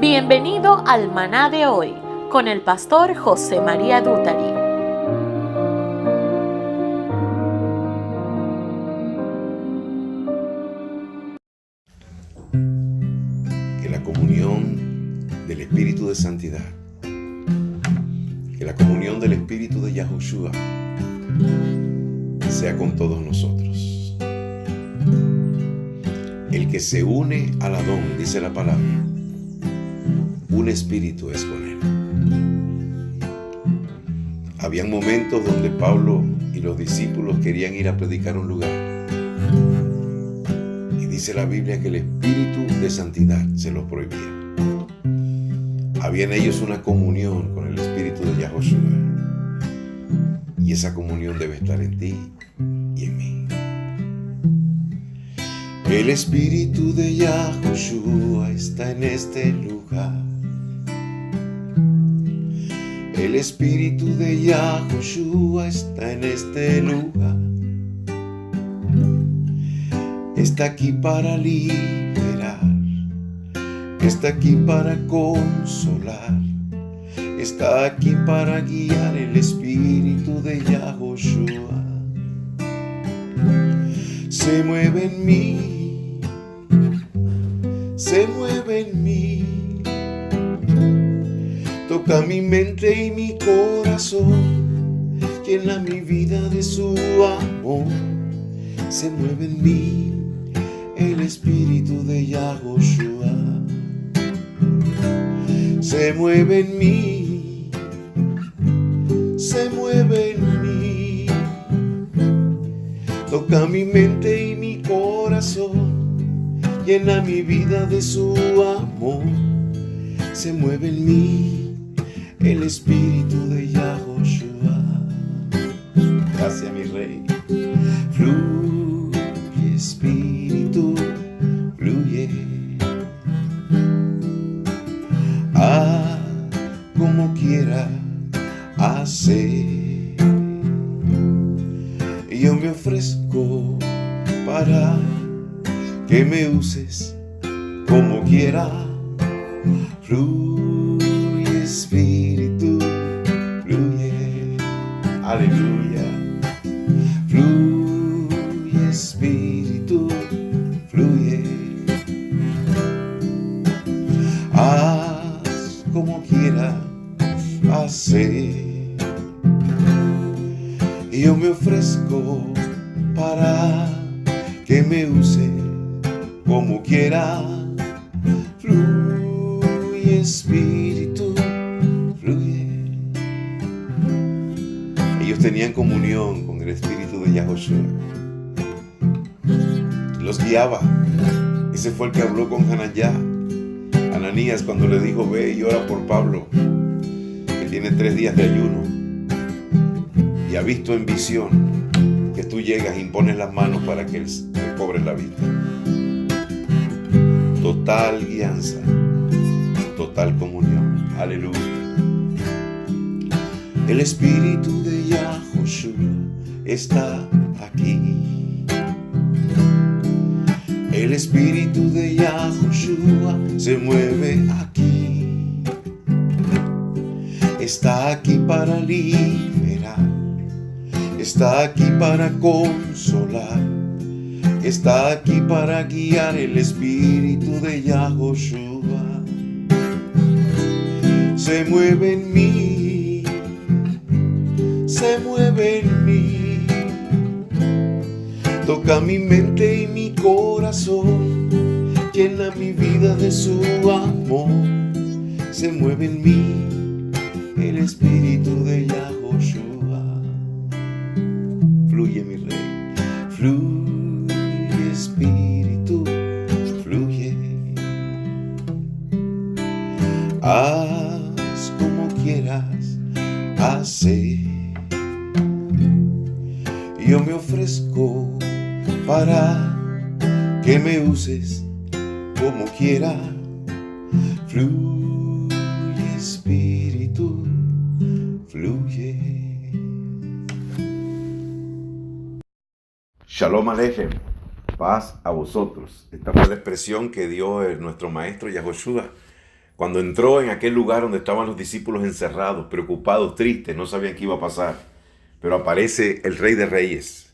Bienvenido al Maná de hoy con el pastor José María Dútari. Que la comunión del Espíritu de Santidad, que la comunión del Espíritu de Yahushua sea con todos nosotros. El que se une al Adón, dice la palabra, un espíritu es con él. Habían momentos donde Pablo y los discípulos querían ir a predicar un lugar. Y dice la Biblia que el Espíritu de Santidad se los prohibía. Había en ellos una comunión con el Espíritu de Yahushua. Y esa comunión debe estar en ti y en mí. El Espíritu de Yahushua está en este lugar. El Espíritu de Yahushua está en este lugar. Está aquí para liberar, está aquí para consolar, está aquí para guiar. El Espíritu de Yahushua se mueve en mí, se mueve en mí. Toca mi mente y mi corazón, llena mi vida de su amor. Se mueve en mí el Espíritu de Yahushua. Se mueve en mí, se mueve en mí. Toca mi mente y mi corazón, llena mi vida de su amor. Se mueve en mí el Espíritu de Yahushua. Gracias, mi Rey. Fluye, Espíritu, fluye. Haz como quiera hacer. Yo me ofrezco para que me uses como quiera. Fluye, Espíritu, fluye, aleluya. Fluye, Espíritu, fluye. Haz como quiera hacer. Yo me ofrezco para que me use como quiera. Fluye, Espíritu, fluye. Ellos tenían comunión con el Espíritu de Yahushua. Los guiaba. Ese fue el que habló con Ananías, cuando le dijo: ve y ora por Pablo, que tiene 3 días de ayuno y ha visto en visión que tú llegas e impones las manos para que él recobre la vista. Total guianza, total comunión. Aleluya. El Espíritu de Yahushua está aquí. El Espíritu de Yahushua se mueve aquí. Está aquí para liberar, está aquí para consolar, está aquí para guiar. El Espíritu de Yahushua se mueve en mí, se mueve en mí. Toca mi mente y mi corazón, llena mi vida de su amor. Se mueve en mí el Espíritu de Yahushua. Fluye, mi Rey, fluye, Espíritu, fluye. Haz como quieras hacer. Yo me ofrezco para que me uses como quiera. Fluye, Espíritu, fluye. Shalom Aleichem, paz a vosotros. Esta fue la expresión que dio nuestro maestro Yahushua Cuando entró en aquel lugar donde estaban los discípulos encerrados, preocupados, tristes, no sabían qué iba a pasar. Pero aparece el Rey de Reyes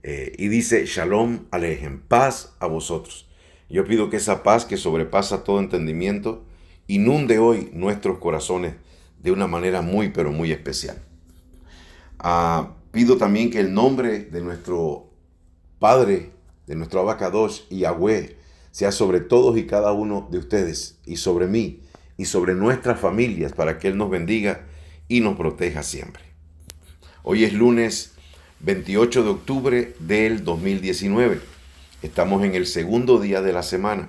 y dice, Shalom Aleichem, paz a vosotros. Yo pido que esa paz que sobrepasa todo entendimiento inunde hoy nuestros corazones de una manera muy, pero muy especial. Pido también que el nombre de nuestro Padre, de nuestro Abacadosh y Yahweh, sea sobre todos y cada uno de ustedes y sobre mí y sobre nuestras familias para que Él nos bendiga y nos proteja siempre. Hoy es lunes 28 de octubre del 2019. Estamos en el segundo día de la semana.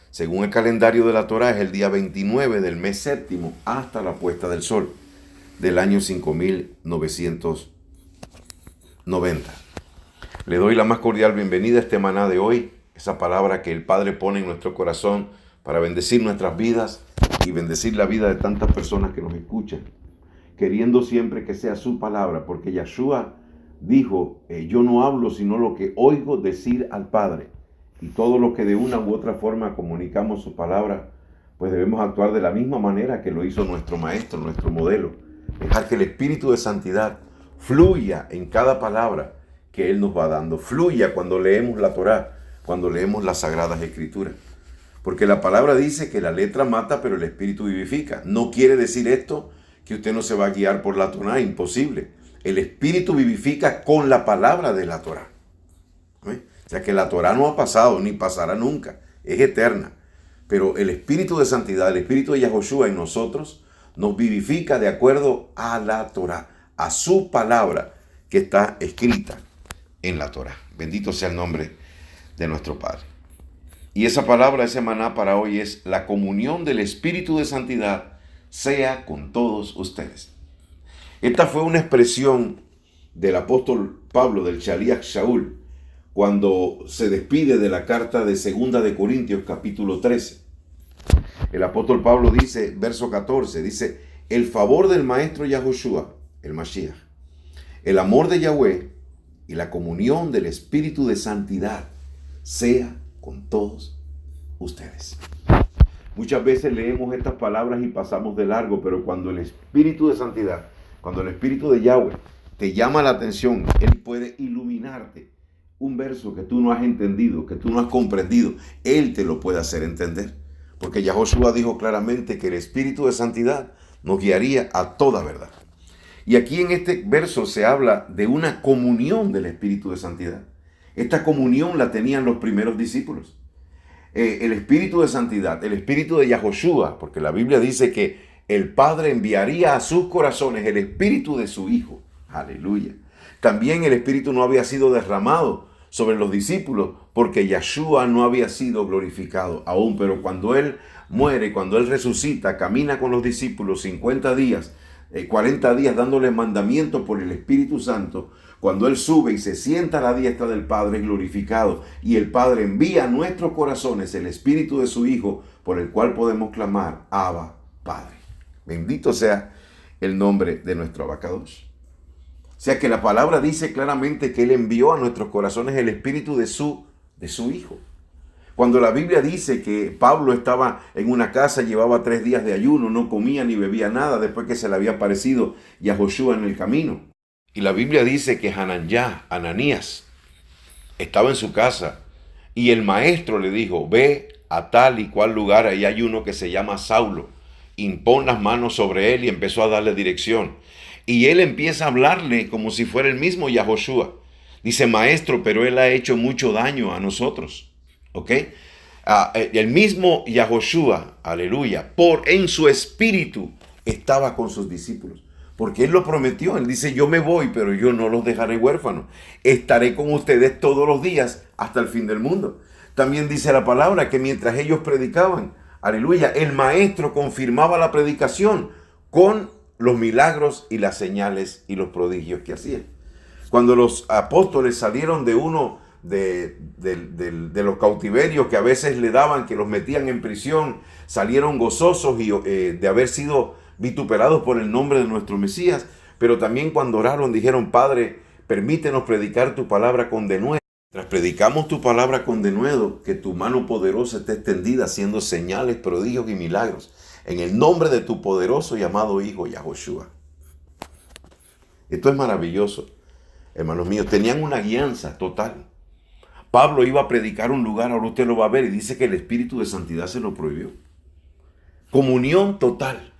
Según el calendario de la Torá, es el día 29 del mes séptimo hasta la puesta del sol del año 5990. Le doy la más cordial bienvenida a este maná de hoy, esa palabra que el Padre pone en nuestro corazón para bendecir nuestras vidas y bendecir la vida de tantas personas que nos escuchan, queriendo siempre que sea su palabra, porque Yahshua dijo, yo no hablo sino lo que oigo decir al Padre, y todo lo que de una u otra forma comunicamos su palabra, pues debemos actuar de la misma manera que lo hizo nuestro maestro, nuestro modelo, dejar que el Espíritu de Santidad fluya en cada palabra que Él nos va dando, fluya cuando leemos la Torá, cuando leemos las Sagradas Escrituras. Porque la palabra dice que la letra mata, pero el Espíritu vivifica. No quiere decir esto que usted no se va a guiar por la Torá, imposible. El Espíritu vivifica con la palabra de la Torá. O sea que la Torá no ha pasado ni pasará nunca, es eterna. Pero el Espíritu de Santidad, el Espíritu de Yahoshua en nosotros, nos vivifica de acuerdo a la Torá, a su palabra que está escrita en la Torá. Bendito sea el nombre de nuestro Padre. Y esa palabra, ese maná para hoy es la comunión del Espíritu de Santidad sea con todos ustedes. Esta fue una expresión del apóstol Pablo, del Shaliach Shaul, cuando se despide de la carta de 2 de Corintios, capítulo 13. El apóstol Pablo dice, verso 14, dice, el favor del maestro Yahoshua, el Mashiach, el amor de Yahweh y la comunión del Espíritu de Santidad sea con todos ustedes. Muchas veces leemos estas palabras y pasamos de largo, pero cuando el Espíritu de Santidad, cuando el Espíritu de Yahweh te llama la atención, Él puede iluminarte un verso que tú no has entendido, que tú no has comprendido. Él te lo puede hacer entender. Porque Yahoshua dijo claramente que el Espíritu de Santidad nos guiaría a toda verdad. Y aquí en este verso se habla de una comunión del Espíritu de Santidad. Esta comunión la tenían los primeros discípulos. El Espíritu de Santidad, el Espíritu de Yahoshua, porque la Biblia dice que el Padre enviaría a sus corazones el Espíritu de su Hijo. Aleluya. También el Espíritu no había sido derramado sobre los discípulos porque Yahshua no había sido glorificado aún. Pero cuando Él muere, cuando Él resucita, camina con los discípulos 50 días, 40 días dándoles mandamientos por el Espíritu Santo. Cuando Él sube y se sienta a la diestra del Padre glorificado y el Padre envía a nuestros corazones el Espíritu de su Hijo por el cual podemos clamar, Abba, Padre. Bendito sea el nombre de nuestro Abacadosh. O sea que la palabra dice claramente que Él envió a nuestros corazones el Espíritu de su Hijo. Cuando la Biblia dice que Pablo estaba en una casa, llevaba 3 días de ayuno, no comía ni bebía nada después que se le había aparecido Yahoshua en el camino. Y la Biblia dice que Ananías, estaba en su casa y el maestro le dijo, ve a tal y cual lugar, ahí hay uno que se llama Saulo, impón las manos sobre él y empezó a darle dirección. Y él empieza a hablarle como si fuera el mismo Yahoshua. Dice, maestro, pero él ha hecho mucho daño a nosotros. ¿Ok? El mismo Yahoshua, aleluya, en su espíritu estaba con sus discípulos. Porque Él lo prometió. Él dice, yo me voy, pero yo no los dejaré huérfanos. Estaré con ustedes todos los días hasta el fin del mundo. También dice la palabra que mientras ellos predicaban, aleluya, el maestro confirmaba la predicación con los milagros y las señales y los prodigios que hacían. Cuando los apóstoles salieron de uno de los cautiverios que a veces le daban, que los metían en prisión, salieron gozosos y de haber sido vituperados por el nombre de nuestro Mesías, pero también cuando oraron dijeron, Padre, permítenos predicar tu palabra con denuedo. Mientras predicamos tu palabra con denuedo, que tu mano poderosa esté extendida haciendo señales, prodigios y milagros. en el nombre de tu poderoso y amado Hijo, Yahoshua. Esto es maravilloso, hermanos míos. Tenían una guianza total. Pablo iba a predicar un lugar, ahora usted lo va a ver, y dice que el Espíritu de Santidad se lo prohibió. Comunión total.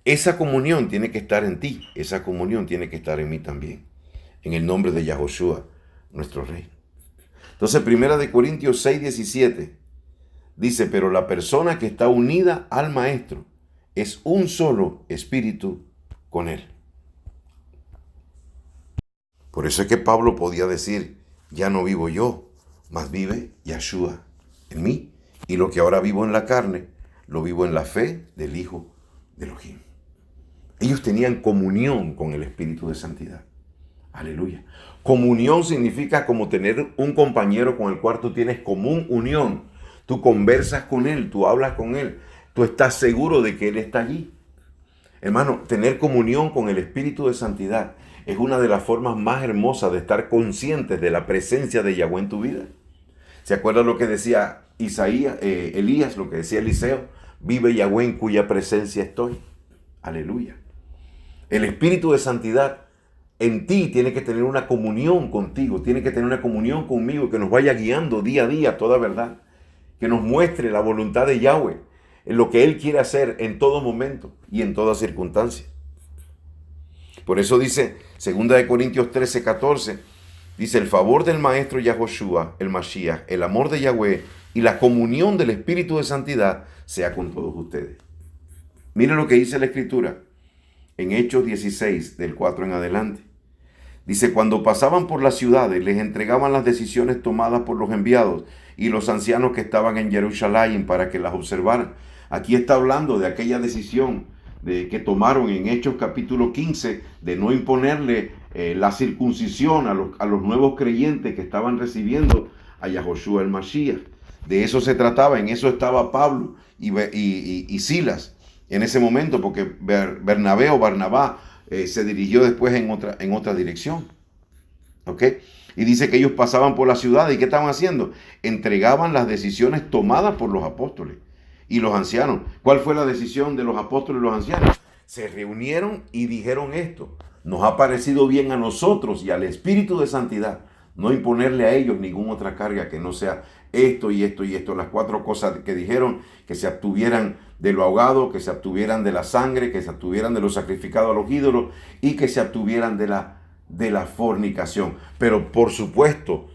Esa comunión tiene que estar en ti. Esa comunión tiene que estar en mí también. En el nombre de Yahoshua, nuestro Rey. Entonces, 1 Corintios 6:17 dice, pero la persona que está unida al Maestro es un solo espíritu con él. Por eso es que Pablo podía decir, ya no vivo yo, mas vive Yahshua en mí. Y lo que ahora vivo en la carne, lo vivo en la fe del Hijo de Elohim. Ellos tenían comunión con el Espíritu de Santidad. Aleluya. Comunión significa como tener un compañero con el cual tú tienes común unión. Tú conversas con él, tú hablas con él. Tú estás seguro de que él está allí. Hermano, tener comunión con el Espíritu de Santidad es una de las formas más hermosas de estar conscientes de la presencia de Yahweh en tu vida. ¿Se acuerdan lo que decía Elías, lo que decía Eliseo? Vive Yahweh en cuya presencia estoy. Aleluya. El Espíritu de Santidad en ti tiene que tener una comunión contigo, tiene que tener una comunión conmigo que nos vaya guiando día a día toda verdad, que nos muestre la voluntad de Yahweh, en lo que Él quiere hacer en todo momento y en toda circunstancia. Por eso dice 2 Corintios 13:14, dice, el favor del Maestro Yahoshua, el Mashiach, el amor de Yahweh y la comunión del Espíritu de Santidad sea con todos ustedes. Miren lo que dice la Escritura en Hechos 16, del 4 en adelante. Dice, cuando pasaban por las ciudades, les entregaban las decisiones tomadas por los enviados y los ancianos que estaban en Jerusalén para que las observaran. Aquí está hablando de aquella decisión que tomaron en Hechos capítulo 15 de no imponerle la circuncisión a los nuevos creyentes que estaban recibiendo a Yahoshua el Mashiach. De eso se trataba, en eso estaba Pablo y Silas en ese momento, porque Bernabé o Barnabá se dirigió después en otra dirección. ¿Ok? Y dice que ellos pasaban por la ciudad y ¿qué estaban haciendo? Entregaban las decisiones tomadas por los apóstoles y los ancianos. ¿Cuál fue la decisión de los apóstoles y los ancianos? Se reunieron y dijeron esto: nos ha parecido bien a nosotros y al Espíritu de Santidad no imponerle a ellos ninguna otra carga que no sea esto y esto y esto. Las 4 cosas que dijeron: que se abstuvieran de lo ahogado, que se abstuvieran de la sangre, que se abstuvieran de lo sacrificado a los ídolos y que se abstuvieran de la fornicación. Pero por supuesto,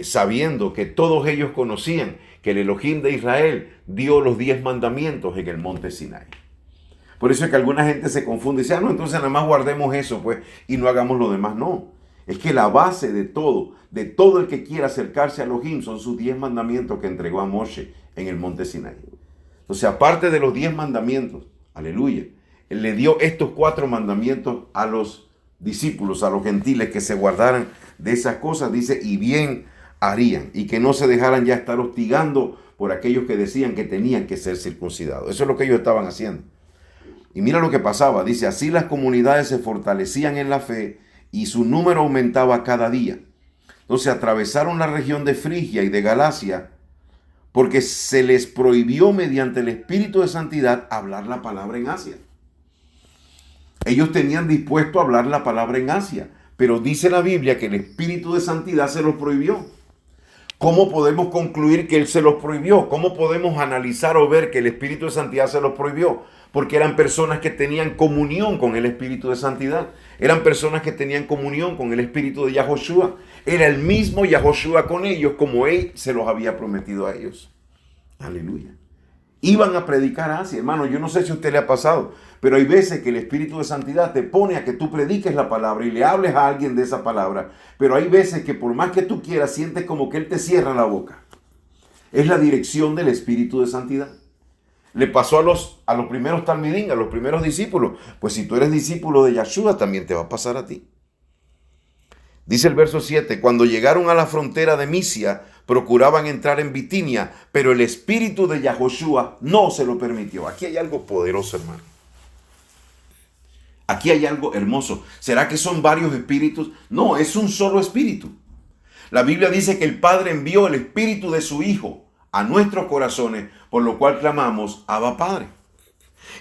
sabiendo que todos ellos conocían que el Elohim de Israel dio los 10 mandamientos en el monte Sinai. Por eso es que alguna gente se confunde y dice, no, entonces nada más guardemos eso pues y no hagamos lo demás. No, es que la base de todo el que quiera acercarse a Elohim son sus 10 mandamientos que entregó a Moshe en el monte Sinai. Entonces, aparte de los 10 mandamientos, aleluya, Él le dio estos 4 mandamientos a los discípulos, a los gentiles, que se guardaran de esas cosas, dice, y bien harían, y que no se dejaran ya estar hostigando por aquellos que decían que tenían que ser circuncidados. Eso es lo que ellos estaban haciendo. Y mira lo que pasaba, dice, así las comunidades se fortalecían en la fe y su número aumentaba cada día. Entonces atravesaron la región de Frigia y de Galacia porque se les prohibió mediante el Espíritu de Santidad hablar la palabra en Asia. Ellos tenían dispuesto a hablar la palabra en Asia, pero dice la Biblia que el Espíritu de Santidad se los prohibió. ¿Cómo podemos concluir que Él se los prohibió? ¿Cómo podemos analizar o ver que el Espíritu de Santidad se los prohibió? Porque eran personas que tenían comunión con el Espíritu de Santidad. Eran personas que tenían comunión con el Espíritu de Yahoshua. Era el mismo Yahoshua con ellos como Él se los había prometido a ellos. Aleluya. Iban a predicar así, hermano. Yo no sé si a usted le ha pasado, pero hay veces que el Espíritu de Santidad te pone a que tú prediques la palabra y le hables a alguien de esa palabra. Pero hay veces que por más que tú quieras, sientes como que Él te cierra la boca. Es la dirección del Espíritu de Santidad. Le pasó a los primeros talmidín, a los primeros discípulos. Pues si tú eres discípulo de Yahshua, también te va a pasar a ti. Dice el verso 7, cuando llegaron a la frontera de Misia, procuraban entrar en Bitinia, pero el Espíritu de Yahoshua no se lo permitió. Aquí hay algo poderoso, hermano. Aquí hay algo hermoso. ¿Será que son varios espíritus? No, es un solo espíritu. La Biblia dice que el Padre envió el Espíritu de su Hijo a nuestros corazones, por lo cual clamamos, Abba Padre.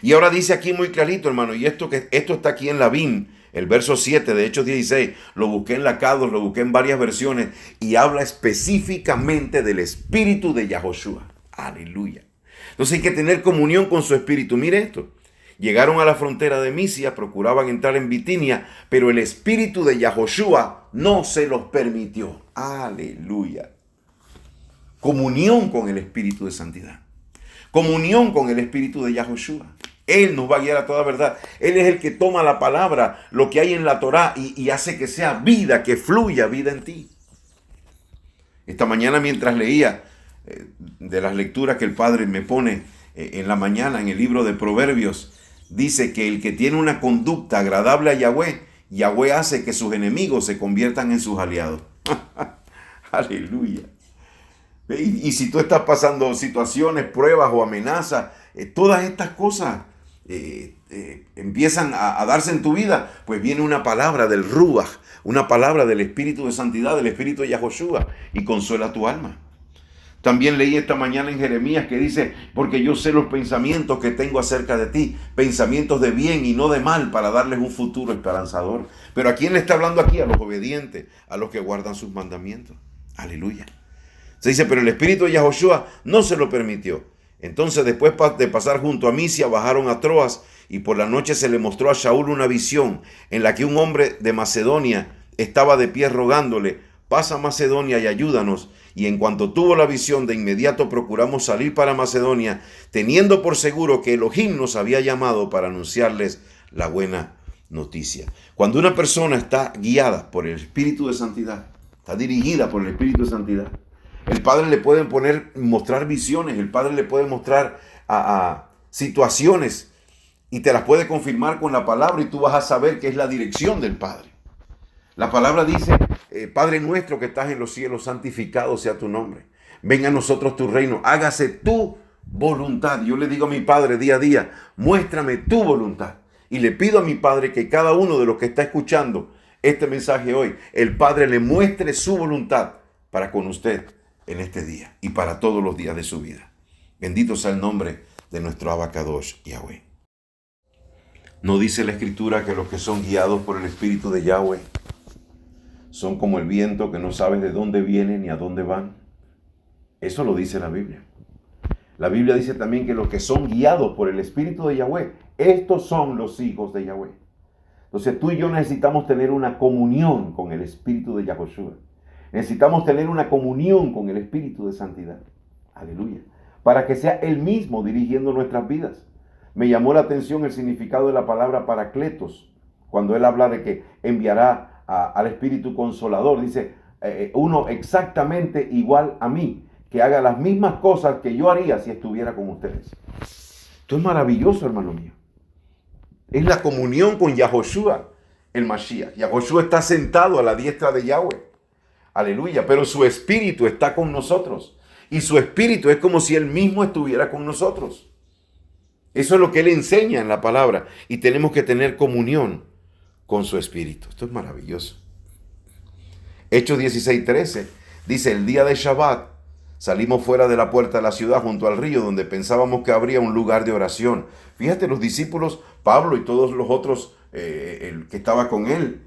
Y ahora dice aquí muy clarito, hermano, y esto está aquí en la BIM, el verso 7 de Hechos 16, lo busqué en la Cados, lo busqué en varias versiones, y habla específicamente del espíritu de Yahoshua. Aleluya. Entonces hay que tener comunión con su espíritu. Mire esto. Llegaron a la frontera de Misia, procuraban entrar en Bitinia, pero el espíritu de Yahoshua no se los permitió. Aleluya. Comunión con el espíritu de santidad. Comunión con el espíritu de Yahoshua. Él nos va a guiar a toda verdad. Él es el que toma la palabra, lo que hay en la Torá, y hace que sea vida, que fluya vida en ti. Esta mañana mientras leía de las lecturas que el Padre me pone en la mañana en el libro de Proverbios, dice que el que tiene una conducta agradable a Yahweh, Yahweh hace que sus enemigos se conviertan en sus aliados. Aleluya. Y si tú estás pasando situaciones, pruebas o amenazas, todas estas cosas empiezan a darse en tu vida, pues viene una palabra del Ruach, una palabra del Espíritu de Santidad, del Espíritu de Yahoshua, y consuela tu alma. También leí esta mañana en Jeremías que dice, porque yo sé los pensamientos que tengo acerca de ti, pensamientos de bien y no de mal, para darles un futuro esperanzador. Pero ¿a quién le está hablando aquí? A los obedientes, a los que guardan sus mandamientos. Aleluya. Se dice, pero el espíritu de Yahoshua no se lo permitió. Entonces, después de pasar junto a Misia, bajaron a Troas, y por la noche se le mostró a Shaul una visión en la que un hombre de Macedonia estaba de pie rogándole, pasa a Macedonia y ayúdanos. Y en cuanto tuvo la visión, de inmediato procuramos salir para Macedonia, teniendo por seguro que Elohim nos había llamado para anunciarles la buena noticia. Cuando una persona está guiada por el Espíritu de Santidad, está dirigida por el Espíritu de Santidad, el Padre le puede mostrar visiones, el Padre le puede mostrar a situaciones y te las puede confirmar con la palabra, y tú vas a saber que es la dirección del Padre. La palabra dice, Padre nuestro que estás en los cielos, santificado sea tu nombre. Venga a nosotros tu reino, hágase tu voluntad. Yo le digo a mi Padre día a día, muéstrame tu voluntad. Y le pido a mi Padre que cada uno de los que está escuchando este mensaje hoy, el Padre le muestre su voluntad para con usted en este día y para todos los días de su vida. Bendito sea el nombre de nuestro Abacadosh Yahweh. ¿No dice la Escritura que los que son guiados por el Espíritu de Yahweh son como el viento que no sabes de dónde viene ni a dónde van? Eso lo dice la Biblia. La Biblia dice también que los que son guiados por el Espíritu de Yahweh, estos son los hijos de Yahweh. Entonces tú y yo necesitamos tener una comunión con el Espíritu de Yahoshua. Necesitamos tener una comunión con el Espíritu de Santidad. Aleluya. Para que sea Él mismo dirigiendo nuestras vidas. Me llamó la atención el significado de la palabra paracletos, cuando Él habla de que enviará al Espíritu Consolador. Dice, uno exactamente igual a mí, que haga las mismas cosas que yo haría si estuviera con ustedes. Esto es maravilloso, hermano mío. Es la comunión con Yahoshua, el Mashiach. Yahoshua está sentado a la diestra de Yahweh. Aleluya, pero su espíritu está con nosotros. Y su espíritu es como si Él mismo estuviera con nosotros. Eso es lo que Él enseña en la palabra. Y tenemos que tener comunión con su espíritu. Esto es maravilloso. Hechos 16:13 dice, el día de Shabbat salimos fuera de la puerta de la ciudad junto al río, donde pensábamos que habría un lugar de oración. Fíjate, los discípulos, Pablo y todos los otros el que estaba con él,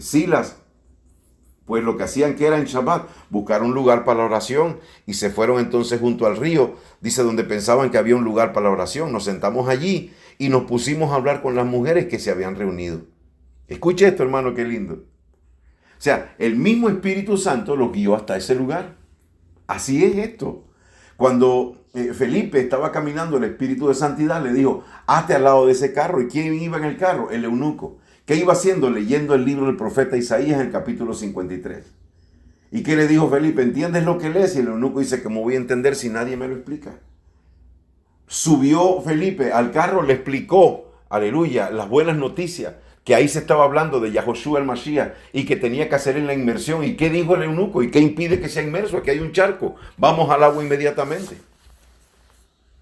Silas, pues lo que hacían que era en Shabbat, buscar un lugar para la oración, y se fueron entonces junto al río, dice, donde pensaban que había un lugar para la oración. Nos sentamos allí y nos pusimos a hablar con las mujeres que se habían reunido. Escuche esto, hermano, qué lindo. O sea, el mismo Espíritu Santo los guió hasta ese lugar. Así es esto. Cuando Felipe estaba caminando, el Espíritu de Santidad le dijo, hazte al lado de ese carro. ¿Y quién iba en el carro? El eunuco. ¿Qué iba haciendo? Leyendo el libro del profeta Isaías en el capítulo 53. ¿Y qué le dijo Felipe? ¿Entiendes lo que lees? Y el eunuco dice, ¿cómo voy a entender si nadie me lo explica? Subió Felipe al carro, le explicó, aleluya, las buenas noticias, que ahí se estaba hablando de Yahoshua el Mashiach y que tenía que hacer en la inmersión. ¿Y qué dijo el eunuco? ¿Y qué impide que sea inmerso? Aquí hay un charco. Vamos al agua inmediatamente.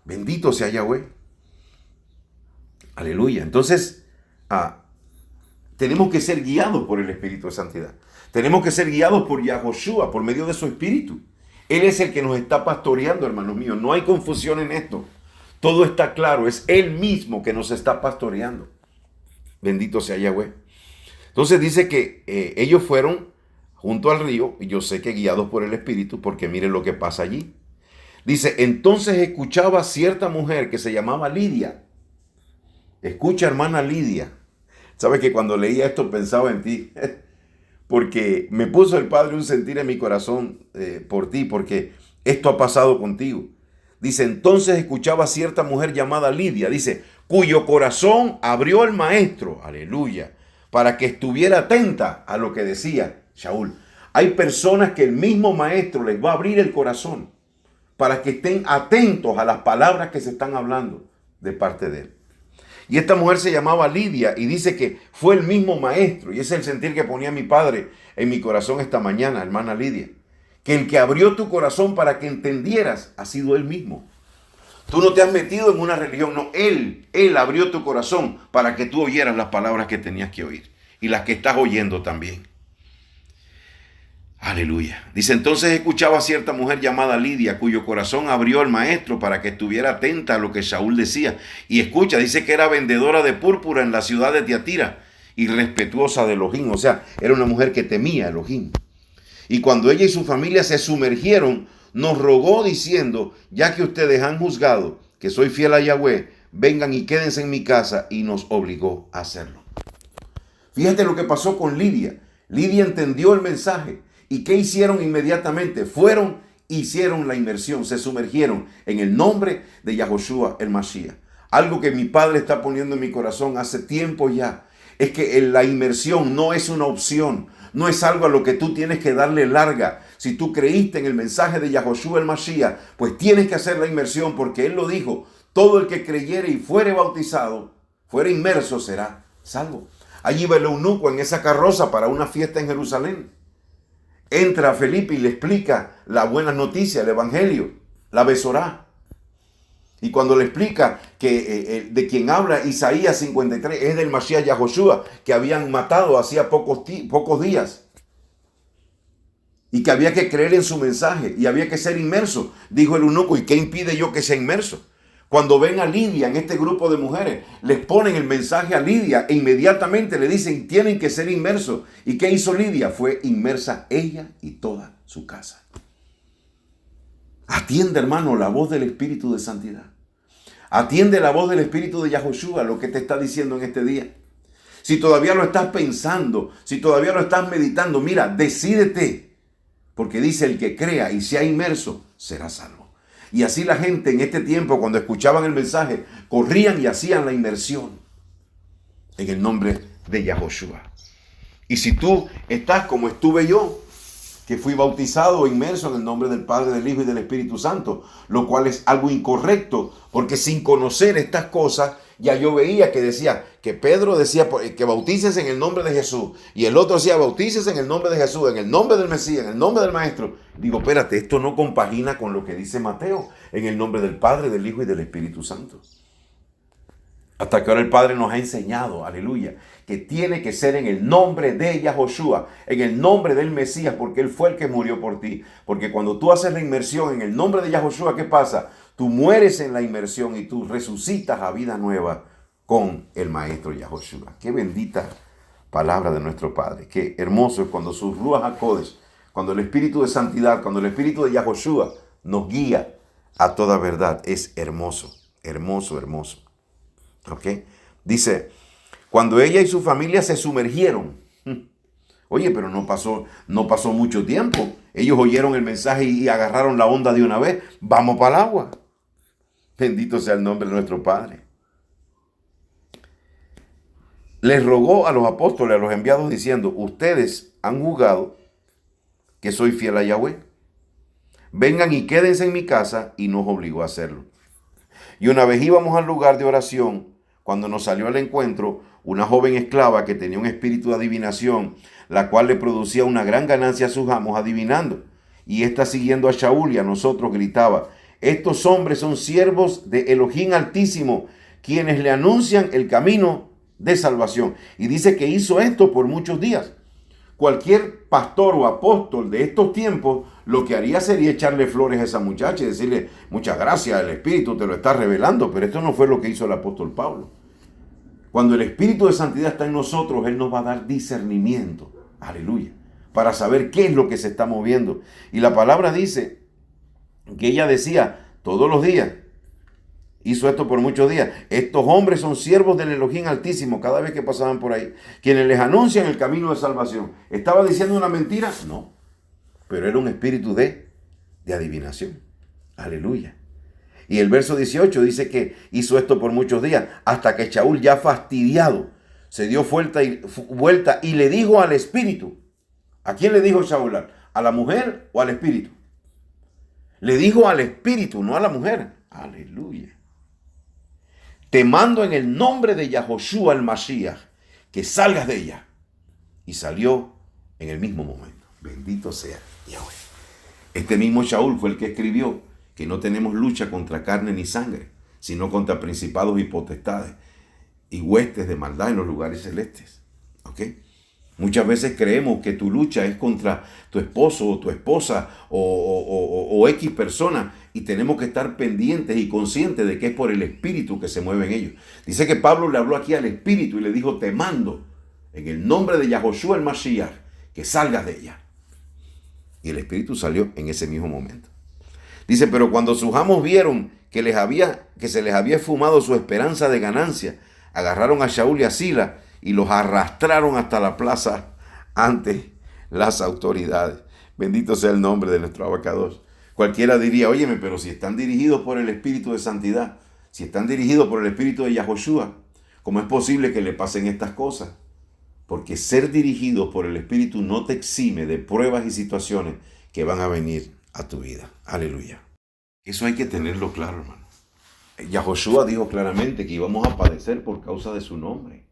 Bendito sea Yahweh. Aleluya. Entonces, tenemos que ser guiados por el Espíritu de Santidad. Tenemos que ser guiados por Yahoshua, por medio de su Espíritu. Él es el que nos está pastoreando, hermanos míos. No hay confusión en esto. Todo está claro, es Él mismo que nos está pastoreando. Bendito sea Yahweh. Entonces dice que ellos fueron junto al río, y yo sé que guiados por el Espíritu, porque miren lo que pasa allí. Dice, entonces escuchaba cierta mujer que se llamaba Lidia. Escucha, hermana Lidia. Sabes que cuando leía esto pensaba en ti, porque me puso el Padre un sentir en mi corazón por ti, porque esto ha pasado contigo. Dice, entonces escuchaba cierta mujer llamada Lidia, dice, cuyo corazón abrió el maestro, aleluya, para que estuviera atenta a lo que decía Shaul. Hay personas que el mismo maestro les va a abrir el corazón para que estén atentos a las palabras que se están hablando de parte de él. Y esta mujer se llamaba Lidia y dice que fue el mismo maestro. Y ese es el sentir que ponía mi padre en mi corazón esta mañana, hermana Lidia. Que el que abrió tu corazón para que entendieras ha sido él mismo. Tú no te has metido en una religión, no, él abrió tu corazón para que tú oyeras las palabras que tenías que oír y las que estás oyendo también. Aleluya. Dice, entonces escuchaba a cierta mujer llamada Lidia, cuyo corazón abrió el maestro para que estuviera atenta a lo que Shaul decía. Y escucha, dice que era vendedora de púrpura en la ciudad de Tiatira y respetuosa de Elohim. O sea, era una mujer que temía a Elohim. Y cuando ella y su familia se sumergieron, nos rogó diciendo, ya que ustedes han juzgado que soy fiel a Yahweh, vengan y quédense en mi casa, y nos obligó a hacerlo. Fíjate lo que pasó con Lidia. Lidia entendió el mensaje. ¿Y qué hicieron inmediatamente? Fueron, hicieron la inmersión, se sumergieron en el nombre de Yahoshua el Mashiach. Algo que mi padre está poniendo en mi corazón hace tiempo ya, es que la inmersión no es una opción, no es algo a lo que tú tienes que darle larga. Si tú creíste en el mensaje de Yahoshua el Mashiach, pues tienes que hacer la inmersión, porque él lo dijo, todo el que creyere y fuere bautizado, fuere inmerso, será salvo. Allí va el eunuco en esa carroza para una fiesta en Jerusalén. Entra Felipe y le explica la buena noticia, el evangelio, la Besorá. Y cuando le explica que de quien habla Isaías 53 es del Mashiach Yahoshua, que habían matado hacía pocos días. Y que había que creer en su mensaje y había que ser inmerso. Dijo el eunuco, ¿y qué impide yo que sea inmerso? Cuando ven a Lidia en este grupo de mujeres, les ponen el mensaje a Lidia e inmediatamente le dicen, tienen que ser inmersos. ¿Y qué hizo Lidia? Fue inmersa ella y toda su casa. Atiende, hermano, la voz del Espíritu de Santidad. Atiende la voz del Espíritu de Yahoshua, lo que te está diciendo en este día. Si todavía lo estás pensando, si todavía lo estás meditando, mira, decídete. Porque dice, el que crea y sea inmerso, será salvo. Y así la gente en este tiempo, cuando escuchaban el mensaje, corrían y hacían la inmersión en el nombre de Yahoshua. Y si tú estás como estuve yo, que fui bautizado o inmerso en el nombre del Padre, del Hijo y del Espíritu Santo, lo cual es algo incorrecto, porque sin conocer estas cosas, ya yo veía que decía, que Pedro decía que bautices en el nombre de Jesús, y el otro decía, bautices en el nombre de Jesús, en el nombre del Mesías, en el nombre del Maestro. Digo, espérate, esto no compagina con lo que dice Mateo, en el nombre del Padre, del Hijo y del Espíritu Santo. Hasta que ahora el Padre nos ha enseñado, aleluya, que tiene que ser en el nombre de Yahoshua, en el nombre del Mesías, porque Él fue el que murió por ti. Porque cuando tú haces la inmersión en el nombre de Yahoshua, ¿qué pasa? Tú mueres en la inmersión y tú resucitas a vida nueva con el Maestro Yahoshua. Qué bendita palabra de nuestro Padre. Qué hermoso es cuando sus Ruach HaKodesh, cuando el Espíritu de Santidad, cuando el Espíritu de Yahoshua nos guía a toda verdad. Es hermoso, hermoso, hermoso. ¿Ok? Dice, cuando ella y su familia se sumergieron. Oye, pero no pasó mucho tiempo. Ellos oyeron el mensaje y agarraron la onda de una vez. Vamos para el agua. Bendito sea el nombre de nuestro Padre. Les rogó a los apóstoles, a los enviados, diciendo, ustedes han juzgado que soy fiel a Yahweh. Vengan y quédense en mi casa, y nos obligó a hacerlo. Y una vez íbamos al lugar de oración, cuando nos salió al encuentro una joven esclava que tenía un espíritu de adivinación, la cual le producía una gran ganancia a sus amos adivinando. Y ésta, siguiendo a Shaul y a nosotros, gritaba, estos hombres son siervos de Elohim Altísimo, quienes le anuncian el camino de salvación. Y dice que hizo esto por muchos días. cualquier pastor o apóstol de estos tiempos lo que haría sería echarle flores a esa muchacha y decirle, muchas gracias, el Espíritu te lo está revelando, pero esto no fue lo que hizo el apóstol Pablo. Cuando el Espíritu de Santidad está en nosotros, Él nos va a dar discernimiento, aleluya, para saber qué es lo que se está moviendo. Y la palabra dice que ella decía todos los días, hizo esto por muchos días, estos hombres son siervos del Elohim Altísimo cada vez que pasaban por ahí, quienes les anuncian el camino de salvación. ¿Estaba diciendo una mentira? No, pero era un espíritu de adivinación, aleluya. Y el verso 18 dice que hizo esto por muchos días, hasta que Shaul, ya fastidiado, se dio vuelta y le dijo al espíritu. ¿A quién le dijo Shaul? ¿A la mujer o al espíritu? Le dijo al espíritu, no a la mujer. Aleluya. Te mando en el nombre de Yahoshua el Mashiach, que salgas de ella. Y salió en el mismo momento. Bendito sea Yahweh. Este mismo Shaul fue el que escribió que no tenemos lucha contra carne ni sangre, sino contra principados y potestades y huestes de maldad en los lugares celestes. ¿Ok? Muchas veces creemos que tu lucha es contra tu esposo o tu esposa o X persona, y tenemos que estar pendientes y conscientes de que es por el Espíritu que se mueven ellos. Dice que Pablo le habló aquí al Espíritu y le dijo, te mando en el nombre de Yahoshua el Mashiach, que salgas de ella. Y el Espíritu salió en ese mismo momento. Dice, pero cuando sus amos vieron que se les había esfumado su esperanza de ganancia, agarraron a Shaul y a Silas y los arrastraron hasta la plaza ante las autoridades. Bendito sea el nombre de nuestro abacados. Cualquiera diría, óyeme, pero si están dirigidos por el Espíritu de Santidad, si están dirigidos por el Espíritu de Yahoshua, ¿cómo es posible que le pasen estas cosas? Porque ser dirigidos por el Espíritu no te exime de pruebas y situaciones que van a venir a tu vida. Aleluya. Eso hay que tenerlo claro, hermano. Yahoshua dijo claramente que íbamos a padecer por causa de su nombre.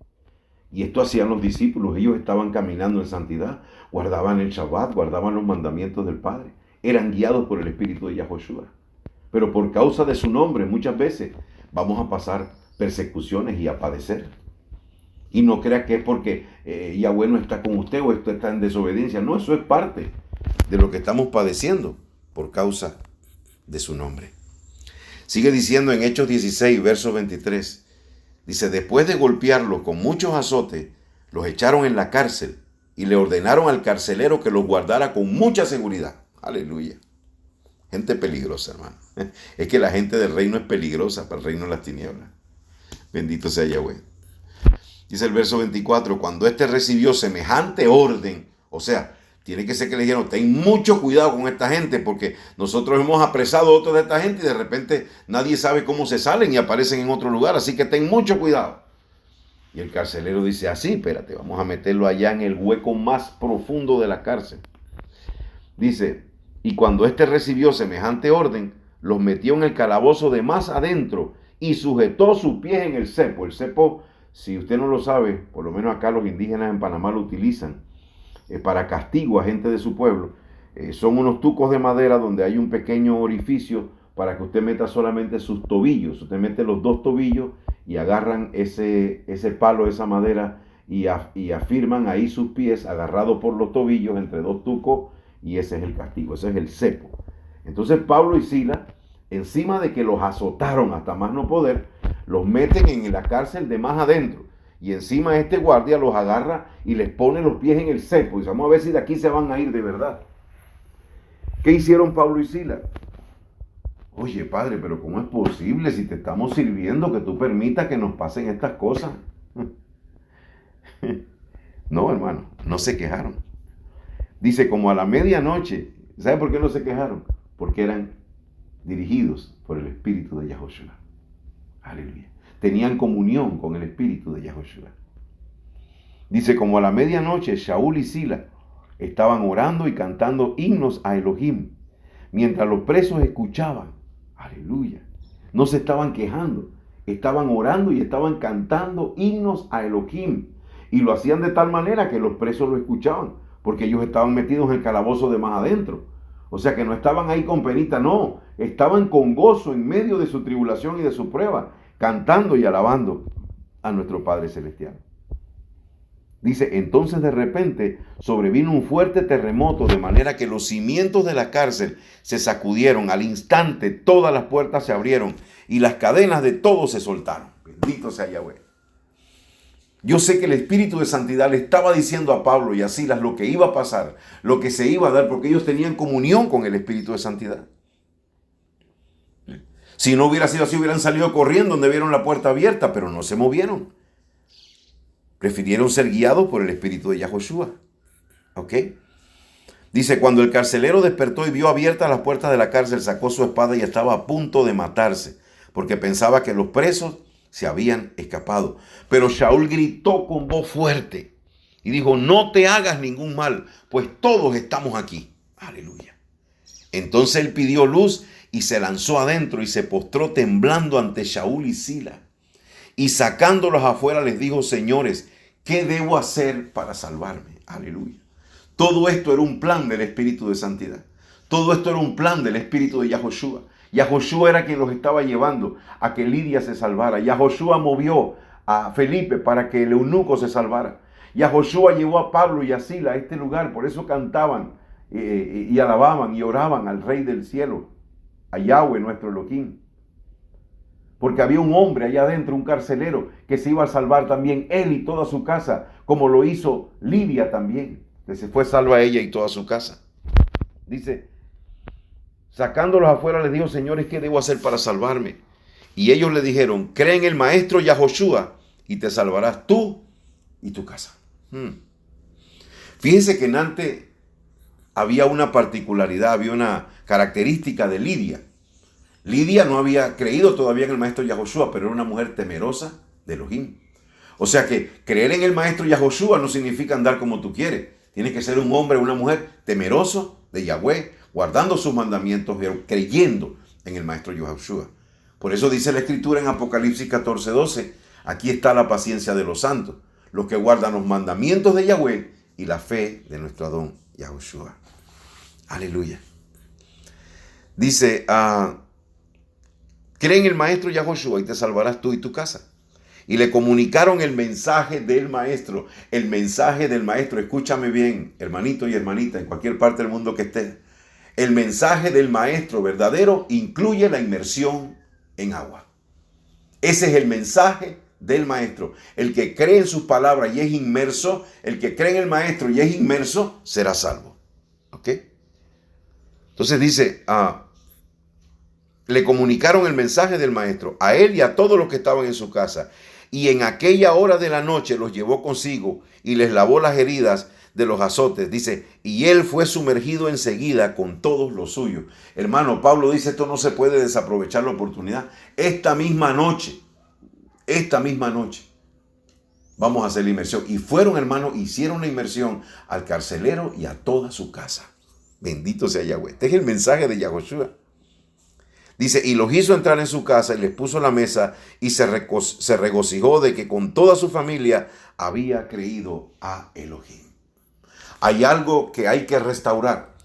Y esto hacían los discípulos. Ellos estaban caminando en santidad, guardaban el Shabbat, guardaban los mandamientos del Padre. Eran guiados por el Espíritu de Yahoshua. Pero por causa de su nombre, muchas veces vamos a pasar persecuciones y a padecer. Y no crea que es porque Yahweh no está con usted o usted está en desobediencia. No, eso es parte de lo que estamos padeciendo por causa de su nombre. Sigue diciendo en Hechos 16, verso 23. Dice, después de golpearlos con muchos azotes, los echaron en la cárcel y le ordenaron al carcelero que los guardara con mucha seguridad. Aleluya. Gente peligrosa, hermano. Es que la gente del reino es peligrosa para el reino de las tinieblas. Bendito sea Yahweh. Dice el verso 24, cuando éste recibió semejante orden, o sea, tiene que ser que le dijeron, ten mucho cuidado con esta gente, porque nosotros hemos apresado a otros de esta gente y de repente nadie sabe cómo se salen y aparecen en otro lugar, así que ten mucho cuidado. Y el carcelero dice, así, espérate, vamos a meterlo allá en el hueco más profundo de la cárcel. Dice, y cuando éste recibió semejante orden, los metió en el calabozo de más adentro y sujetó sus pies en el cepo. El cepo, si usted no lo sabe, por lo menos acá los indígenas en Panamá lo utilizan para castigo a gente de su pueblo. Son unos tucos de madera donde hay un pequeño orificio para que usted meta solamente sus tobillos. Usted mete los dos tobillos y agarran ese palo, esa madera, y afirman ahí sus pies agarrados por los tobillos entre dos tucos, y ese es el castigo, ese es el cepo. Entonces Pablo y Silas, encima de que los azotaron hasta más no poder, los meten en la cárcel de más adentro. Y encima este guardia los agarra y les pone los pies en el cepo. Y dice, vamos a ver si de aquí se van a ir de verdad. ¿Qué hicieron Pablo y Silas? Oye, padre, pero ¿cómo es posible si te estamos sirviendo que tú permitas que nos pasen estas cosas? No, hermano, no se quejaron. Dice, como a la medianoche. ¿Sabe por qué no se quejaron? Porque eran dirigidos por el Espíritu de Yahoshua. Aleluya. Tenían comunión con el Espíritu de Yahoshua. Dice, como a la medianoche, Shaul y Silas estaban orando y cantando himnos a Elohim, mientras los presos escuchaban. Aleluya. No se estaban quejando, estaban orando y estaban cantando himnos a Elohim. Y lo hacían de tal manera que los presos lo escuchaban, porque ellos estaban metidos en el calabozo de más adentro. O sea que no estaban ahí con penita, no. Estaban con gozo en medio de su tribulación y de su prueba, cantando y alabando a nuestro Padre Celestial. Dice, entonces de repente sobrevino un fuerte terremoto, de manera que los cimientos de la cárcel se sacudieron. Al instante todas las puertas se abrieron y las cadenas de todos se soltaron. Bendito sea Yahweh. Yo sé que el Espíritu de Santidad le estaba diciendo a Pablo y a Silas lo que iba a pasar, lo que se iba a dar, porque ellos tenían comunión con el Espíritu de Santidad. Si no hubiera sido así, hubieran salido corriendo donde vieron la puerta abierta, pero no se movieron. Prefirieron ser guiados por el Espíritu de Yahoshua. ¿Ok? Dice, cuando el carcelero despertó y vio abiertas las puertas de la cárcel, sacó su espada y estaba a punto de matarse, porque pensaba que los presos se habían escapado. Pero Shaul gritó con voz fuerte y dijo, no te hagas ningún mal, pues todos estamos aquí. Aleluya. Entonces él pidió luz y se lanzó adentro y se postró temblando ante Shaul y Silas. Y sacándolos afuera les dijo, señores, ¿qué debo hacer para salvarme? Aleluya. Todo esto era un plan del Espíritu de Santidad. Todo esto era un plan del Espíritu de Yahoshua. Yahoshua era quien los estaba llevando a que Lidia se salvara. Yahoshua movió a Felipe para que el eunuco se salvara. Yahoshua llevó a Pablo y a Silas a este lugar. Por eso cantaban y alababan y oraban al Rey del Cielo, a Yahweh nuestro Elohim. Porque había un hombre allá adentro, un carcelero, que se iba a salvar también, él y toda su casa, como lo hizo Lidia también, que se fue salva ella y toda su casa. Dice, sacándolos afuera les dijo, señores, ¿qué debo hacer para salvarme? Y ellos le dijeron, cree en el maestro Yahoshua y te salvarás tú y tu casa. Fíjense que en antes había una particularidad, había una característica de Lidia. Lidia no había creído todavía en el maestro Yahoshua, pero era una mujer temerosa de Elohim. O sea que creer en el maestro Yahoshua no significa andar como tú quieres. Tienes que ser un hombre o una mujer temeroso de Yahweh, guardando sus mandamientos, creyendo en el maestro Yahoshua. Por eso dice la Escritura en Apocalipsis 14:12, aquí está la paciencia de los santos, los que guardan los mandamientos de Yahweh y la fe de nuestro Adón Yahoshua. Aleluya. Dice, cree en el maestro Yahoshua y te salvarás tú y tu casa. Y le comunicaron el mensaje del maestro. El mensaje del maestro. Escúchame bien, hermanito y hermanita, en cualquier parte del mundo que estés. El mensaje del maestro verdadero incluye la inmersión en agua. Ese es el mensaje del maestro. El que cree en sus palabras y es inmerso, el que cree en el maestro y es inmerso, será salvo. ¿Ok? Entonces dice, le comunicaron el mensaje del maestro a él y a todos los que estaban en su casa. Y en aquella hora de la noche los llevó consigo y les lavó las heridas de los azotes. Dice, y él fue sumergido enseguida con todos los suyos. Hermano, Pablo dice, esto no se puede desaprovechar la oportunidad. Esta misma noche, vamos a hacer la inmersión. Y fueron, hermano, hicieron la inmersión al carcelero y a toda su casa. Bendito sea Yahweh. Este es el mensaje de Yahoshua. Dice, y los hizo entrar en su casa y les puso la mesa y se regocijó de que con toda su familia había creído a Elohim. Hay algo que hay que restaurar.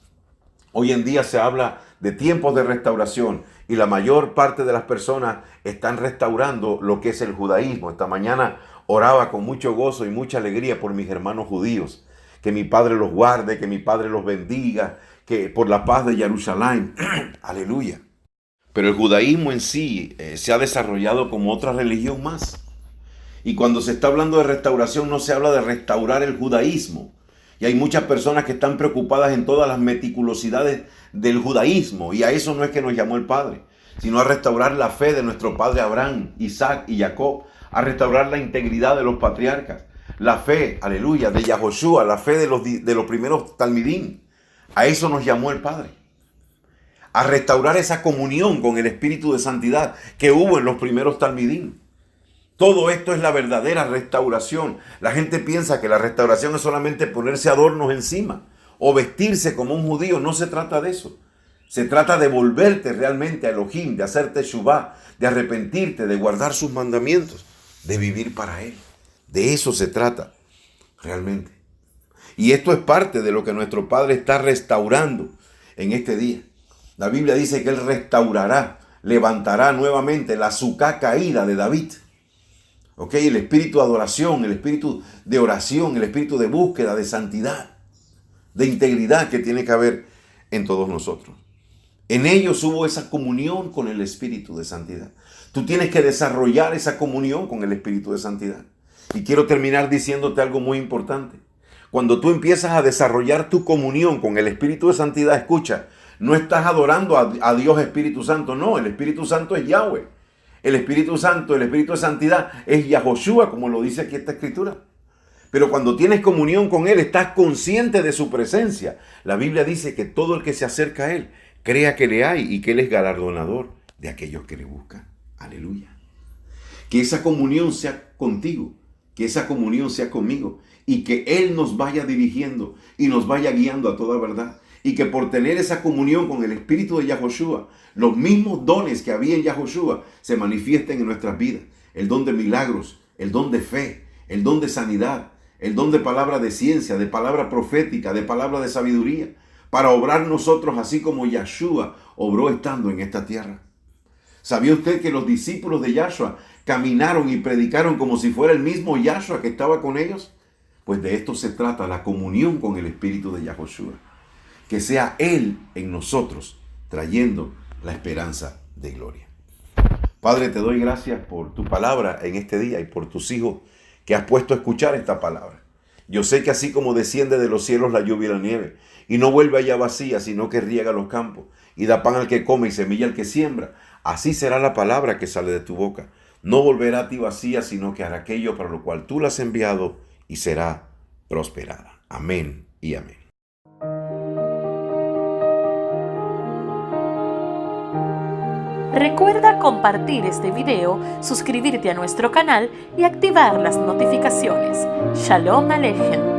Hoy en día se habla de tiempos de restauración y la mayor parte de las personas están restaurando lo que es el judaísmo. Esta mañana oraba con mucho gozo y mucha alegría por mis hermanos judíos. Que mi Padre los guarde, que mi Padre los bendiga, que por la paz de Jerusalén. Aleluya. Pero el judaísmo en sí se ha desarrollado como otra religión más. Y cuando se está hablando de restauración no se habla de restaurar el judaísmo. Y hay muchas personas que están preocupadas en todas las meticulosidades del judaísmo. Y a eso no es que nos llamó el Padre, sino a restaurar la fe de nuestro padre Abraham, Isaac y Jacob. A restaurar la integridad de los patriarcas. La fe, aleluya, de Yahoshua, la fe de los primeros talmidín. A eso nos llamó el Padre. A restaurar esa comunión con el Espíritu de Santidad que hubo en los primeros talmidín. Todo esto es la verdadera restauración. La gente piensa que la restauración es solamente ponerse adornos encima o vestirse como un judío. No se trata de eso. Se trata de volverte realmente a Elohim, de hacerte Shuvah, de arrepentirte, de guardar sus mandamientos, de vivir para Él. De eso se trata realmente. Y esto es parte de lo que nuestro Padre está restaurando en este día. La Biblia dice que Él restaurará, levantará nuevamente la Sucá caída de David. ¿Ok? El espíritu de adoración, el espíritu de oración, el espíritu de búsqueda, de santidad, de integridad que tiene que haber en todos nosotros. En ellos hubo esa comunión con el espíritu de santidad. Tú tienes que desarrollar esa comunión con el espíritu de santidad. Y quiero terminar diciéndote algo muy importante. Cuando tú empiezas a desarrollar tu comunión con el espíritu de santidad, escucha, no estás adorando a Dios Espíritu Santo, no, el Espíritu Santo es Yahweh. El Espíritu Santo, el Espíritu de santidad es Yahoshua, como lo dice aquí esta escritura. Pero cuando tienes comunión con Él, estás consciente de su presencia. La Biblia dice que todo el que se acerca a Él, crea que le hay y que Él es galardonador de aquellos que le buscan. Aleluya. Que esa comunión sea contigo, que esa comunión sea conmigo y que Él nos vaya dirigiendo y nos vaya guiando a toda verdad. Y que por tener esa comunión con el Espíritu de Yahoshua, los mismos dones que había en Yahoshua se manifiesten en nuestras vidas. El don de milagros, el don de fe, el don de sanidad, el don de palabra de ciencia, de palabra profética, de palabra de sabiduría, para obrar nosotros así como Yahshua obró estando en esta tierra. ¿Sabía usted que los discípulos de Yahshua caminaron y predicaron como si fuera el mismo Yahshua que estaba con ellos? Pues de esto se trata, la comunión con el Espíritu de Yahoshua. Que sea Él en nosotros, trayendo la esperanza de gloria. Padre, te doy gracias por tu palabra en este día y por tus hijos que has puesto a escuchar esta palabra. Yo sé que así como desciende de los cielos la lluvia y la nieve, y no vuelve allá vacía, sino que riega los campos, y da pan al que come y semilla al que siembra, así será la palabra que sale de tu boca. No volverá a ti vacía, sino que hará aquello para lo cual tú la has enviado, y será prosperada. Amén y amén. Recuerda compartir este video, suscribirte a nuestro canal y activar las notificaciones. Shalom Aleichem.